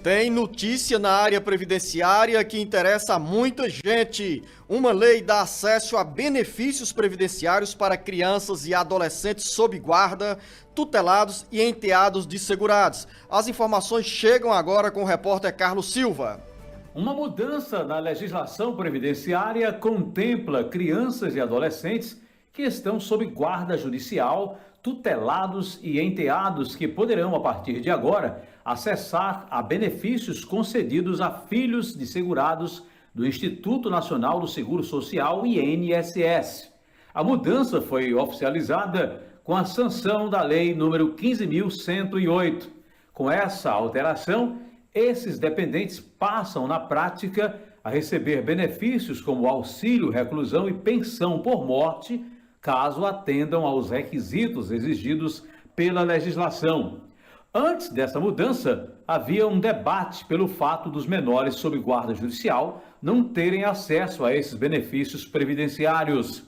Tem notícia na área previdenciária que interessa a muita gente. Uma lei dá acesso a benefícios previdenciários para crianças e adolescentes sob guarda, tutelados e enteados de segurados. As informações chegam agora com o repórter Carlos Silva. Uma mudança na legislação previdenciária contempla crianças e adolescentes que estão sob guarda judicial, tutelados e enteados que poderão, a partir de agora, acessar a benefícios concedidos a filhos de segurados do Instituto Nacional do Seguro Social, INSS. A mudança foi oficializada com a sanção da Lei número 15.108. Com essa alteração, esses dependentes passam, na prática, a receber benefícios como auxílio, reclusão e pensão por morte, caso atendam aos requisitos exigidos pela legislação. Antes dessa mudança, havia um debate pelo fato dos menores sob guarda judicial não terem acesso a esses benefícios previdenciários.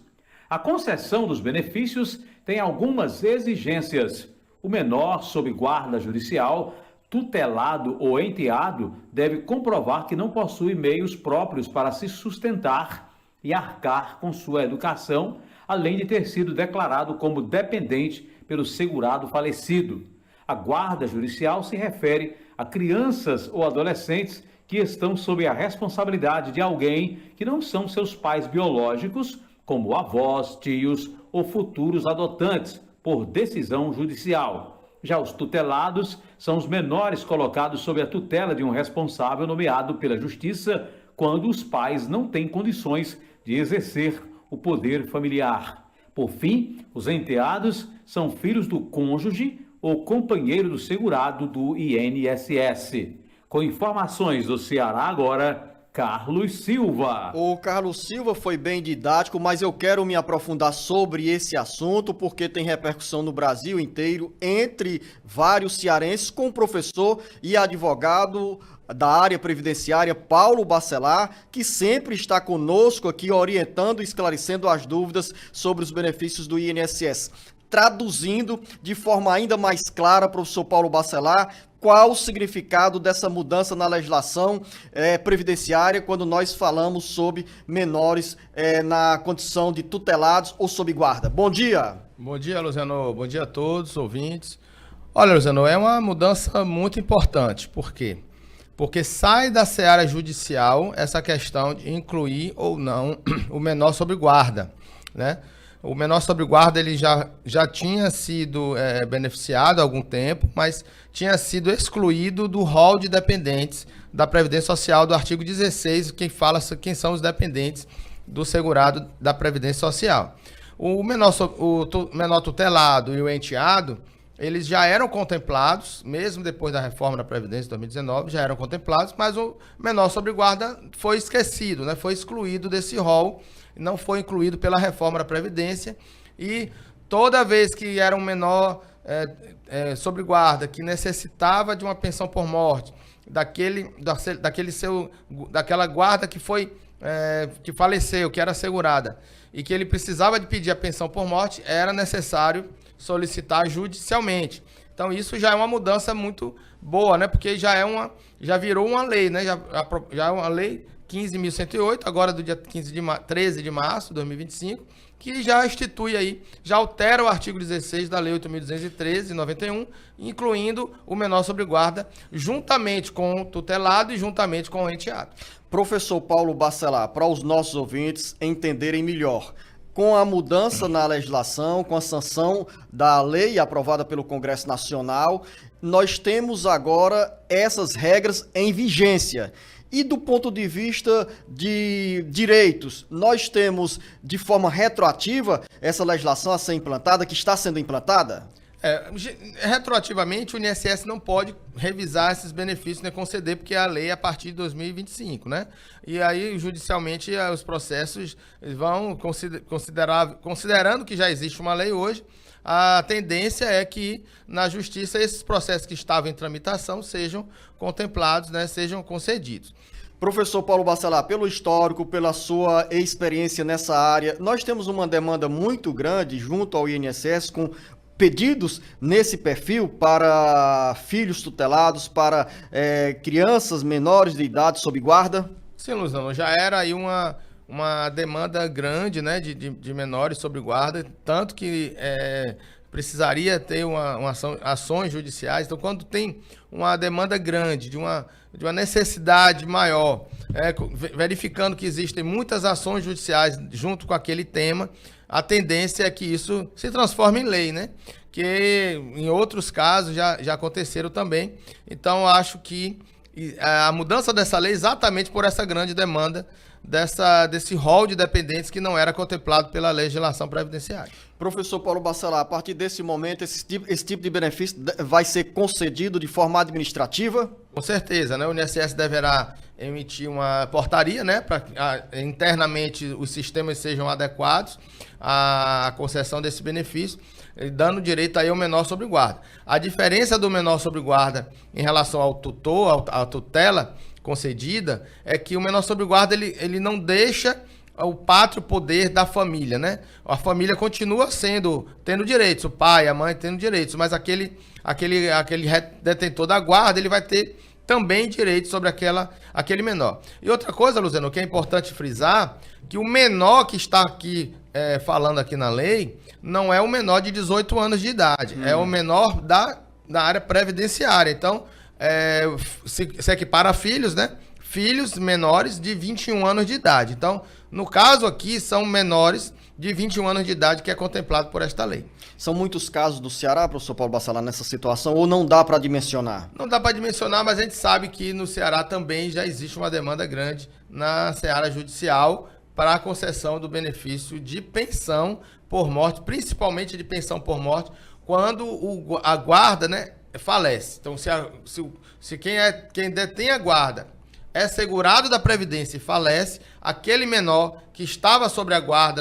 A concessão dos benefícios tem algumas exigências. O menor sob guarda judicial, tutelado ou enteado, deve comprovar que não possui meios próprios para se sustentar e arcar com sua educação, além de ter sido declarado como dependente pelo segurado falecido. A guarda judicial se refere a crianças ou adolescentes que estão sob a responsabilidade de alguém que não são seus pais biológicos, como avós, tios ou futuros adotantes, por decisão judicial. Já os tutelados são os menores colocados sob a tutela de um responsável nomeado pela Justiça quando os pais não têm condições de exercer o poder familiar. Por fim, os enteados são filhos do cônjuge ou companheiro do segurado do INSS. Com informações do Ceará agora, Carlos Silva. O Carlos Silva foi bem didático, mas eu quero me aprofundar sobre esse assunto porque tem repercussão no Brasil inteiro entre vários cearenses, com o professor e advogado da área previdenciária, Paulo Bacelar, que sempre está conosco aqui orientando e esclarecendo as dúvidas sobre os benefícios do INSS. Traduzindo de forma ainda mais clara, professor Paulo Bacelar, qual o significado dessa mudança na legislação previdenciária quando nós falamos sobre menores na condição de tutelados ou sob guarda? Bom dia! Bom dia, Luziano. Bom dia a todos os ouvintes. Olha, Luziano, é uma mudança muito importante. Por quê? Porque sai da seara judicial essa questão de incluir ou não o menor sob guarda, né? O menor sob guarda ele já tinha sido beneficiado há algum tempo, mas tinha sido excluído do rol de dependentes da Previdência Social do artigo 16, que fala quem são os dependentes do segurado da Previdência Social. O menor tutelado e o enteado, eles já eram contemplados, mesmo depois da reforma da Previdência de 2019, já eram contemplados, mas o menor sob guarda foi esquecido, né? Foi excluído desse rol, não foi incluído pela reforma da Previdência, e toda vez que era um menor sob guarda, que necessitava de uma pensão por morte, daquela guarda que faleceu, que era assegurada, e que ele precisava de pedir a pensão por morte, era necessário solicitar judicialmente. Então isso já é uma mudança muito boa, né? Porque já virou uma lei, né? Já é uma lei 15.108, agora do dia 13 de março de 2025, que já institui aí, já altera o artigo 16 da Lei 8.213, de 91, incluindo o menor sob guarda, juntamente com o tutelado e juntamente com o enteado. Professor Paulo Bacelar, para os nossos ouvintes entenderem melhor, com a mudança na legislação, com a sanção da lei aprovada pelo Congresso Nacional, nós temos agora essas regras em vigência. E do ponto de vista de direitos, nós temos de forma retroativa essa legislação a ser implantada, que está sendo implantada? Retroativamente, o INSS não pode revisar esses benefícios, nem conceder, porque a lei é a partir de 2025, né? E aí, judicialmente, os processos vão considerando que já existe uma lei hoje, a tendência é que, na justiça, esses processos que estavam em tramitação sejam contemplados, né? Sejam concedidos. Professor Paulo Bacelar, pelo histórico, pela sua experiência nessa área, nós temos uma demanda muito grande junto ao INSS com pedidos nesse perfil para filhos tutelados, para crianças menores de idade sob guarda? Sim, Luciano, já era aí uma demanda grande, né, de menores sob guarda, tanto que precisaria ter ações judiciais. Então, quando tem uma demanda grande, de uma necessidade maior, verificando que existem muitas ações judiciais junto com aquele tema, a tendência é que isso se transforme em lei, né? Que em outros casos já aconteceram também. Então, acho que a mudança dessa lei é exatamente por essa grande demanda desse rol de dependentes que não era contemplado pela legislação previdenciária. Professor Paulo Bacelar, a partir desse momento, esse tipo de benefício vai ser concedido de forma administrativa? Com certeza, né? O INSS deverá emitir uma portaria, né, para internamente os sistemas sejam adequados à concessão desse benefício, dando direito aí ao menor sob guarda. A diferença do menor sob guarda em relação ao tutor, à tutela concedida, é que o menor sob guarda ele não deixa o pátrio poder da família, né? A família continua tendo direitos, o pai, a mãe tendo direitos, mas aquele detentor da guarda, ele vai ter também direitos sobre aquele menor. E outra coisa, Luciano, que é importante frisar, que o menor que está aqui falando aqui na lei, não é o menor de 18 anos de idade, é o menor da área previdenciária. Então, se equipara a filhos, né? Filhos menores de 21 anos de idade. Então, no caso aqui, são menores de 21 anos de idade que é contemplado por esta lei. São muitos casos do Ceará, professor Paulo Bacelar, nessa situação, ou não dá para dimensionar? Não dá para dimensionar, mas a gente sabe que no Ceará também já existe uma demanda grande na seara judicial para a concessão do benefício de pensão por morte, principalmente de pensão por morte, quando a guarda, né, falece. Então, se quem detém a guarda é segurado da Previdência e falece, aquele menor que estava sobre a guarda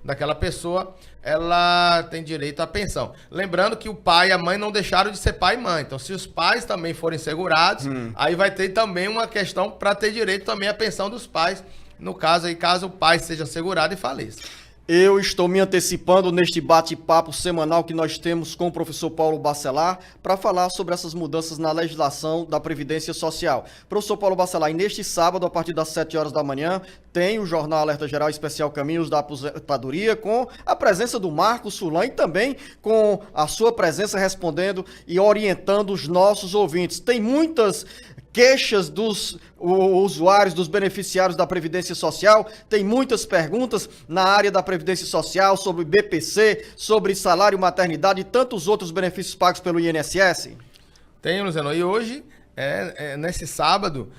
daquela pessoa, ela tem direito à pensão. Lembrando que o pai e a mãe não deixaram de ser pai e mãe. Então, se os pais também forem segurados, aí vai ter também uma questão para ter direito também à pensão dos pais, no caso aí, caso o pai seja segurado e faleça. Eu estou me antecipando neste bate-papo semanal que nós temos com o professor Paulo Bacelar para falar sobre essas mudanças na legislação da Previdência Social. Professor Paulo Bacelar, e neste sábado, a partir das 7 horas da manhã, tem o Jornal Alerta Geral Especial Caminhos da Aposentadoria, com a presença do Marcos Furlan e também com a sua presença respondendo e orientando os nossos ouvintes. Tem muitas queixas dos usuários, dos beneficiários da Previdência Social, tem muitas perguntas na área da Previdência Social, sobre BPC, sobre salário, maternidade e tantos outros benefícios pagos pelo INSS? Tem, Luciano, e hoje, nesse sábado,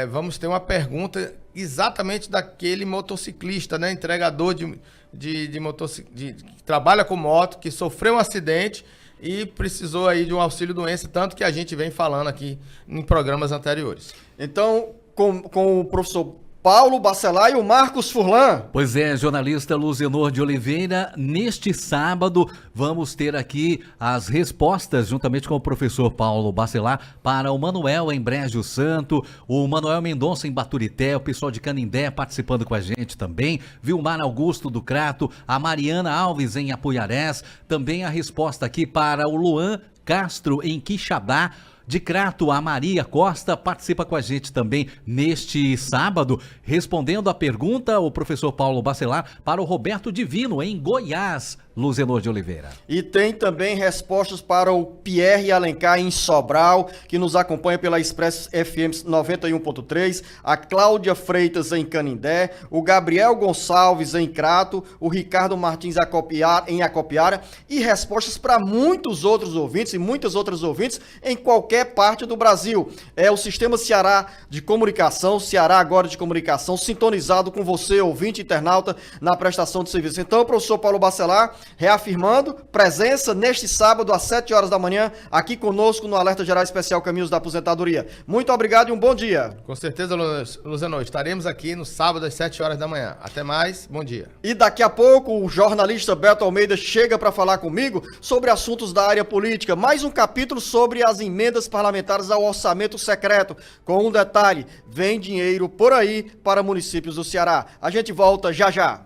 vamos ter uma pergunta exatamente daquele motociclista, né, entregador que trabalha com moto, que sofreu um acidente e precisou aí de um auxílio doença, tanto que a gente vem falando aqui em programas anteriores. Então, com o professor Paulo Bacelar e o Marcos Furlan. Pois é, jornalista Luzenor de Oliveira, neste sábado vamos ter aqui as respostas, juntamente com o professor Paulo Bacelar, para o Manuel em Brejo Santo, o Manuel Mendonça em Baturité, o pessoal de Canindé participando com a gente também, Vilmar Augusto do Crato, a Mariana Alves em Apuiarés, também a resposta aqui para o Luan Castro em Quixadá. De Crato, a Maria Costa participa com a gente também neste sábado, respondendo a pergunta, o professor Paulo Bacelar, para o Roberto Divino, em Goiás, Luzenor de Oliveira. E tem também respostas para o Pierre Alencar, em Sobral, que nos acompanha pela Express FM 91.3, a Cláudia Freitas, em Canindé, o Gabriel Gonçalves, em Crato, o Ricardo Martins em Acopiara, e respostas para muitos outros ouvintes e muitas outras ouvintes em qualquer parte do Brasil. É o Sistema Ceará de Comunicação, Ceará Agora de Comunicação, sintonizado com você, ouvinte internauta, na prestação de serviço. Então, professor Paulo Bacelar, reafirmando presença neste sábado às 7 horas da manhã, aqui conosco no Alerta Geral Especial Caminhos da Aposentadoria. Muito obrigado e um bom dia. Com certeza, Luciano, estaremos aqui no sábado às 7 horas da manhã. Até mais, bom dia. E daqui a pouco o jornalista Beto Almeida chega para falar comigo sobre assuntos da área política. Mais um capítulo sobre as emendas parlamentares ao orçamento secreto. Com um detalhe, vem dinheiro por aí para municípios do Ceará. A gente volta já já.